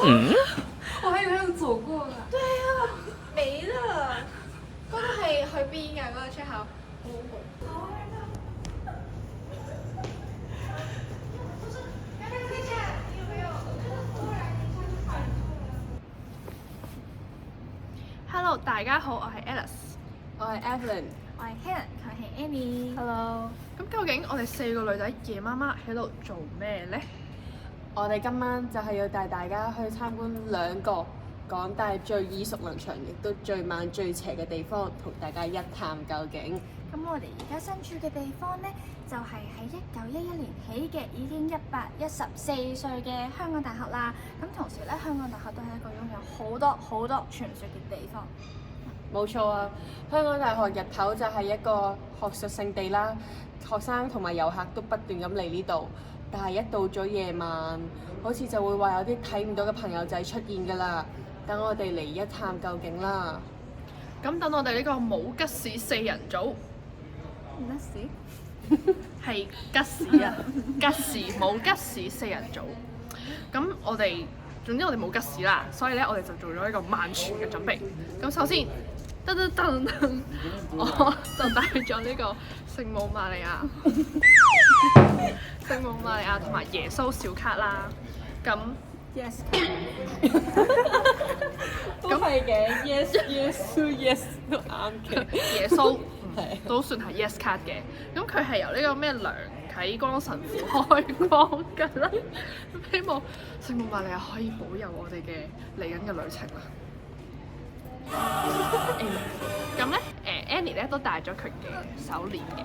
我還以為有走過呢。對啊，沒了。嗰個係去邊㗎？嗰個出口？Hello， 大家好，我係 Alice， 我係 Evelyn， 我係 Helen， 佢係 Annie。Hello。咁究竟我哋4個女仔夜媽媽喺度做咩呢？我哋今晚就係要帶大家去參觀2個港大最耳熟能詳，亦都最猛最邪嘅地方，同大家一探究竟。咁我哋而家身處嘅地方呢，就係喺1911年起嘅，已經114歲嘅香港大學啦。咁同時咧，香港大學都係一個擁有好多傳說嘅地方。冇錯啊！香港大學日頭就係一個學術聖地啦，學生同埋遊客都不斷咁嚟呢度。但係一到咗夜晚，好似就會話有啲睇唔到嘅朋友仔出現㗎啦。等我哋嚟一探究竟啦！咁等我哋呢個冇吉士4人組，乜事？係吉士啊，吉士冇吉士4人組。咁我哋總之我哋冇吉士啦，所以咧我哋就做咗一個萬全嘅準備。咁首先，我就帶咗呢個聖母瑪利亞、聖母瑪利亞同埋耶穌小卡啦。咁 Yes， 都係嘅，yes 都啱嘅。耶穌都算係 yes 卡嘅。咁佢係由呢個咩梁啟光神父開光㗎啦。希望聖母瑪利亞可以保佑我哋嘅嚟緊嘅旅程啦。咁咧，Annie 咧都帶咗佢嘅手鏈嘅，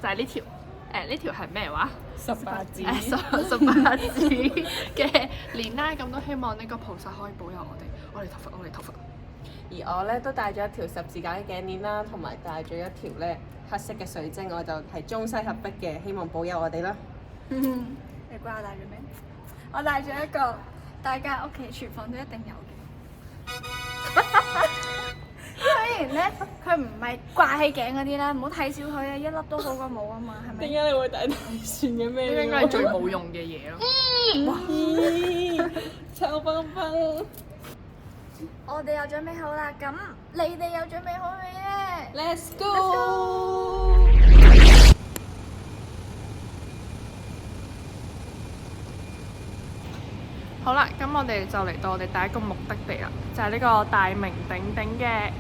就係呢條。呢條係咩話？18指18指嘅鏈啦，咁都希望呢個菩薩可以保佑我哋頭髮。而我咧都帶咗一條十字架嘅頸鏈啦，同埋帶咗一條咧黑色嘅水晶，我就係中西合璧嘅，希望保佑我哋啦。你估我帶咗咩？我帶咗一個大家屋企廚房都一定有嘅。雖然咧，佢唔係掛喺頸嗰啲啦，唔好睇小佢啊！一粒都好過冇啊嘛，係咪？點解你會帶大蒜嘅咩？呢個應該係最冇用嘅嘢咯。哇！臭崩崩！我哋又準備好啦，咁你哋又準備好未咧 Let's go！ 好啦，咁我哋就嚟到我哋第一個目的地啦，就係呢個大名鼎鼎嘅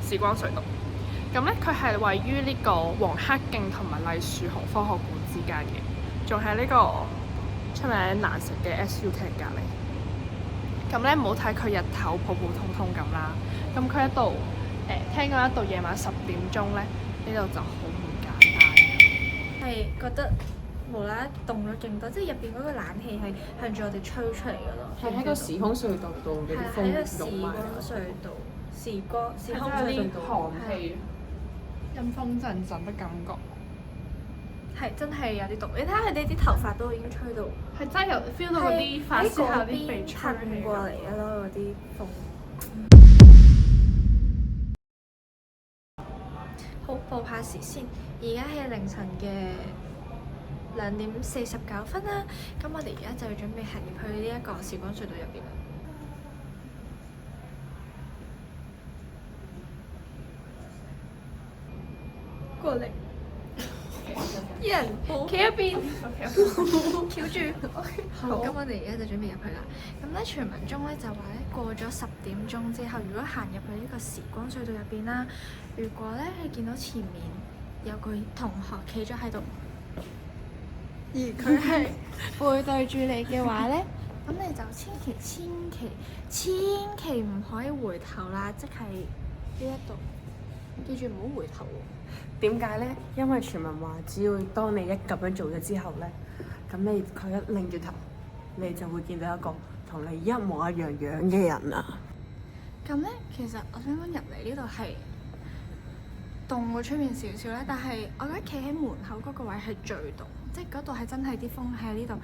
時光隧道。咁咧，佢係位於呢個黃克競同埋荔樹河科學館之間嘅，仲係呢個出名難食嘅 SU 廳隔離。咁咧，唔好睇佢日頭普普通通咁啦，咁佢一度聽講一到夜晚10點鐘咧，呢度就好唔簡單。係覺得無啦啦凍咗勁多，即係入邊嗰個冷氣係向住我哋吹出嚟㗎咯。係喺個時空隧道度嘅啲風喺個時光湧埋。隧道，時空係有啲隧道寒氣，陰風陣陣嘅感覺。係真係有啲凍，你睇下佢哋啲頭髮都已經吹到，係真係有 feel 到嗰啲髮絲有啲被吹噴過嚟嘅咯，嗰啲風。好，報下時先，而家係凌晨嘅2點49分啦。咁我哋而家就要準備行入去呢一個時光隧道入邊啦。過嚟。一人企一邊，翹住。好，咁我哋而家就準備入去啦。咁咧傳聞中咧就話咧過咗10點鐘之後，如果行入去呢個時光隧道入邊啦，如果咧你見到前面有個同學企咗喺度，而佢係背對住你嘅話咧，咁你就千祈唔可以回頭啦，即係呢一度，記住唔好回頭喎。點解咧？因為傳聞話，只要當你一咁樣做咗之後咧，咁佢一擰住頭，你就會見到一個同你一模一樣樣嘅人啦。咁咧，其實我想講入嚟呢度係凍過出面少少咧，但係我覺得企喺門口嗰個位係最凍，即係嗰度係真係啲風喺呢度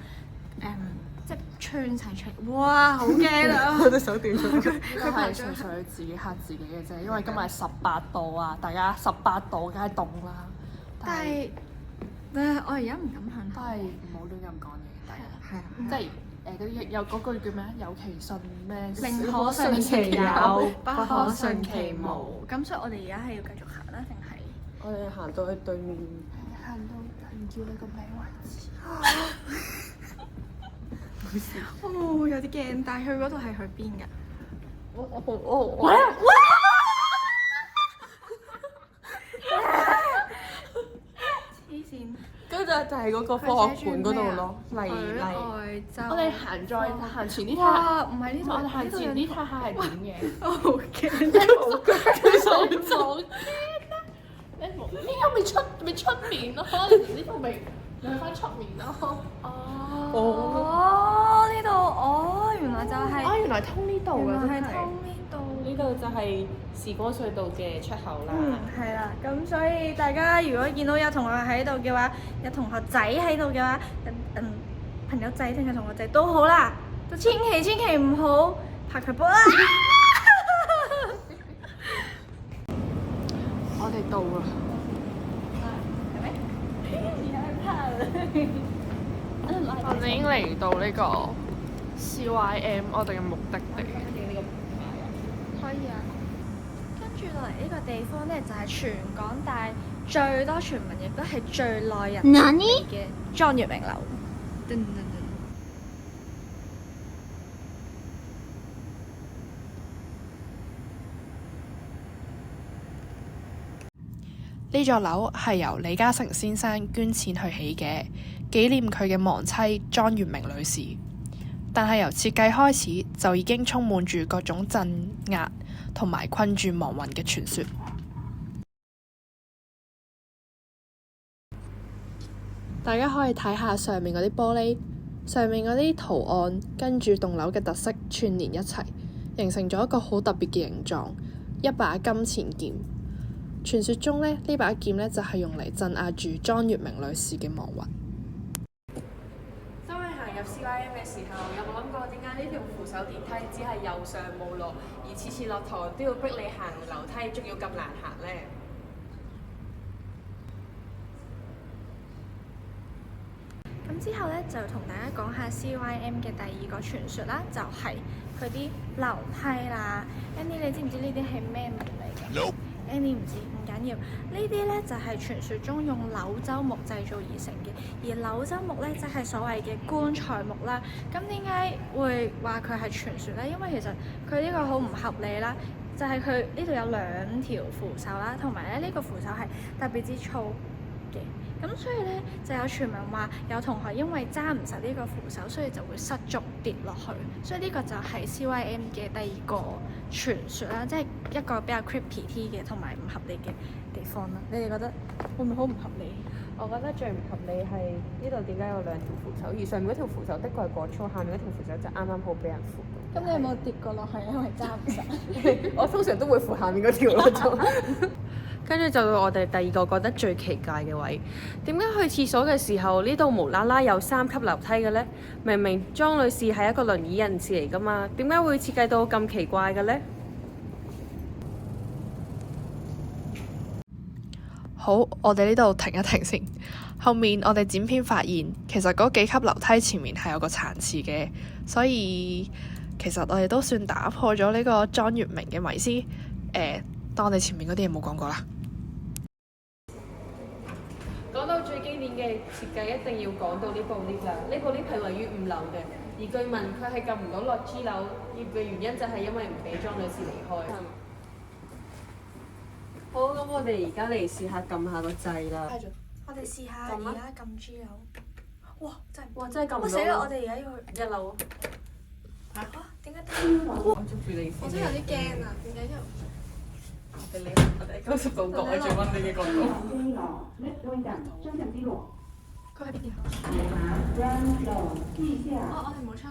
即係穿晒出嚟。哇！好驚啊！我隻手斷咗。佢係純粹自己嚇自己嘅啫，因為今日係18度啊，大家18度梗係凍啦。但係我而家唔敢行。都係唔好亂咁講嘢，大家。係啊。即係嗰啲有嗰句叫咩？有其信咩？寧可信其有，不可信其無。咁所以我哋而家係要繼續行啦，定係？我哋行到去對面。行到唔叫你個名為止。哦，有啲驚，但係去嗰度係去邊㗎？我黐線！跟住就係嗰個科學館嗰度咯，海麗外州。我哋行前啲睇下，哇！唔係呢度，我哋行前啲睇下係點嘅。好驚！呢個未出面咯，呢度未去翻出面咯。哦，呢度哦，原來就係。原來通呢度嘅，真係。通呢度。呢度就係時光隧道嘅出口啦。係啦，咁所以大家如果見到有同學喺度嘅話，有同學仔喺度嘅話，朋友仔定係同學仔都好啦，都千祈唔好拍佢波啦。我哋到啦。我哋已經嚟到呢個 CYM 我哋嘅目的地。可以啊。跟住落嚟呢個地方咧，就係全港大最多傳聞，亦都係最耐人尋味嘅莊月明樓。噔噔噔。呢座樓係由李嘉誠先生捐錢去起嘅，紀念佢嘅亡妻莊月明女士。但係由設計開始就已經充滿住各種鎮壓同埋困住亡魂嘅傳說。大家可以睇下上面嗰啲玻璃，上面嗰啲圖案跟住棟樓嘅特色串連一齊，形成咗一個好特別嘅形狀，一把金錢劍。傳說中呢把劍就係用嚟鎮壓住莊月明女士嘅亡魂。當你行入 CYM 嘅時候，有冇諗過點解呢條扶手電梯只係又上冇落，而次次落堂都要逼你行樓梯，仲要咁難行呢？咁之後咧就同大家講下 CYM 嘅第二個傳說啦，就係佢啲樓梯啦。Annie 你知唔知呢啲係咩木嚟嘅？Annie 唔知，唔緊要。呢啲咧就係傳說中用柳州木製造而成嘅，而柳州木咧即係所謂嘅棺材木啦。咁點解會話佢係傳說咧？因為其實佢呢個好唔合理啦，就係佢呢度有兩條扶手啦，同埋咧呢個扶手係特別之粗嘅。咁所以咧就有傳聞話有同學因為揸唔實呢個扶手，所以就會失足跌落去。所以呢個就係 CYM 嘅第二個傳說啦，即係一個比較 creepy 啲嘅同埋唔合理嘅地方啦。你哋覺得會唔會好唔合理？我覺得最唔合理係呢度點解有兩條扶手，而上面嗰條扶手的確係過粗，下面嗰條扶手就啱啱好俾人扶。咁你有冇跌過落去？因為揸唔實。我通常都會扶下面嗰條咯，就。跟住就到我哋第二個覺得最奇怪嘅位，點解去廁所嘅時候呢度無啦啦有3級樓梯嘅呢？明明莊女士係一個輪椅人士嚟㗎嘛，點解會設計到咁奇怪嘅呢？好，我哋呢度停一停先。後面我哋剪片發現，其實嗰幾級樓梯前面係有個殘廁嘅，所以其實我哋都算打破咗呢個莊月明嘅迷思。當我哋前面嗰啲嘢冇講過啦。講到最經典嘅設計，一定要講到呢部 lift 啦。呢部 lift 係位於5樓嘅，而據聞佢係撳唔到落 G 樓，嘅原因就係因為唔俾莊女士離開。好，咁我哋而家嚟試下撳下個掣啦。我哋試下而家撳 G 樓。哇！真係撳唔到。死啦！我哋而家要去1樓。嚇？點解得？我捉住你先。我真係有啲驚啊！點解我哋90度角係最溫暖嘅角度。佢喺邊條？我哋冇出。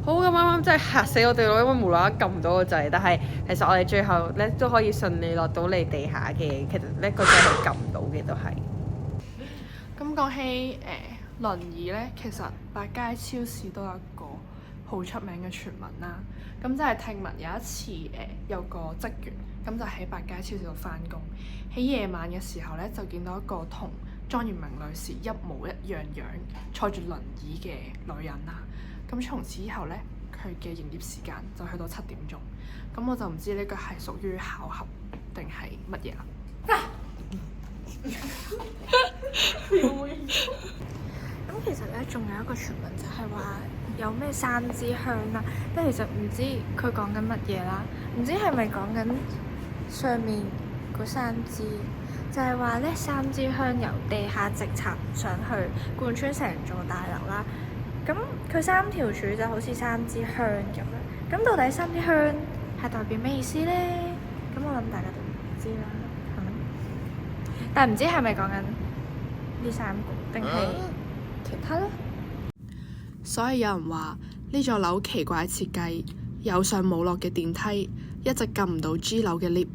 好，咁啱啱真係嚇死我哋咯，因為無啦啦撳唔到個掣，但係其實我哋最後咧都可以順利落到嚟地下嘅。其實呢個掣係撳唔到嘅，都係。咁講起輪椅咧，其實百佳超市都有一個好出名嘅傳聞啦。咁就係聽聞有一次有個職員咁就喺百佳超市度返工，喺夜晚嘅時候咧就見到一個同莊月明女士一模一樣坐住輪椅嘅女人啦。咁從此以後呢，佢嘅營業時間就去到7點鐘。咁我就唔知呢個係屬於巧合定係乜嘢啦。咁其實咧，仲有一個傳聞就係話有咩3支香啦，但其實唔知佢講緊乜嘢啦，唔知係咪講緊上面嗰3支，就係話咧3支香由地下直插上去，貫穿成座大樓啦。咁佢3條柱就好似3支香咁樣，咁到底3支香係代表咩意思咧？咁我諗大家都唔知啦，係咪？但唔知係咪講緊呢3個，定係其他咧？所以有人話呢座樓奇怪設計，有上冇落嘅電梯，一直撳唔到 G 樓嘅 lift，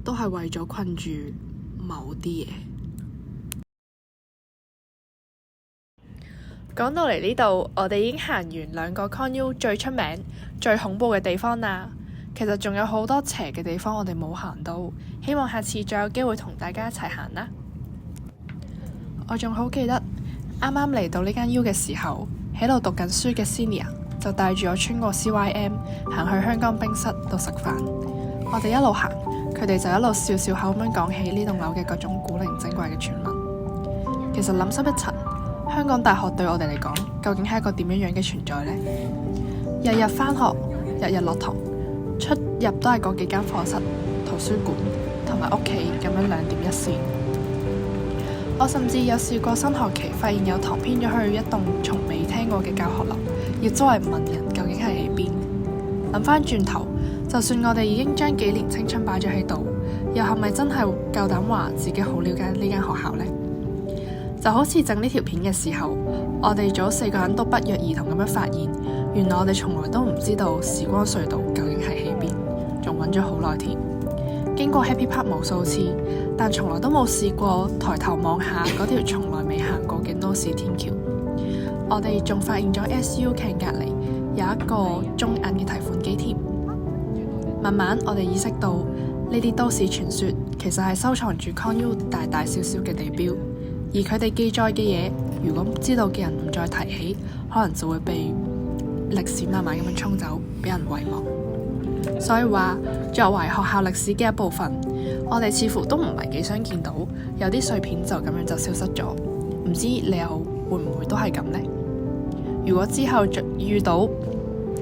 都係為咗困住某啲嘢。講到嚟呢度，我哋已經行完2個 Con U 最出名、最恐怖嘅地方啦。其實仲有好多邪嘅地方我哋冇行到，希望下次再有機會同大家一齊行啦。我仲好記得啱啱嚟到呢間 U 嘅時候，喺度讀緊書嘅 Senior 就帶住我穿過 CYM 行去香港冰室度食飯。我哋一路行，佢哋就一路笑笑口咁樣講起呢棟樓嘅各種古靈精怪嘅傳聞。其實諗深一層，香港大學對我哋嚟講，究竟係一個點樣嘅存在呢？日日返學，日日落堂，出入都係嗰幾間課室、圖書館同埋屋企咁樣2點一線。我甚至有試過新學期發現有堂編咗去一棟從未聽過嘅教學樓，要周圍問人究竟係喺邊。諗返轉頭，就算我哋已經將幾年青春擺咗喺度，又係咪真係夠膽話自己好了解呢間學校呢？就好似整呢條片嘅時候，我哋組4個人都不約而同咁樣發現，原來我哋從來都唔知道時光隧道究竟係喺邊，仲揾咗好耐添。經過 Happy Park 無數次，但從來都冇試過抬頭望下嗰條從來未行過嘅 North 天橋。我哋仲發現咗 SU Can 隔離有一個中銀嘅提款機添。慢慢我哋意識到呢啲都市傳說其實係收藏住 Con U 大大小小嘅地標，而佢哋記載嘅嘢，如果知道嘅人唔再提起，可能就會被歷史慢慢咁樣沖走，俾人遺忘。所以話，作為學校歷史嘅一部分，我哋似乎都唔係幾想見到有啲碎片就咁樣就消失咗。唔知你又會唔會都係咁呢？如果之後遇到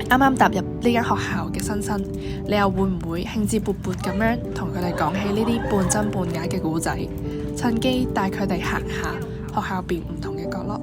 啱啱踏入呢間學校嘅新生，你又會唔會興致勃勃咁樣同佢哋講起呢啲半真半假嘅故仔，趁機帶佢哋行下學校邊唔同嘅角落？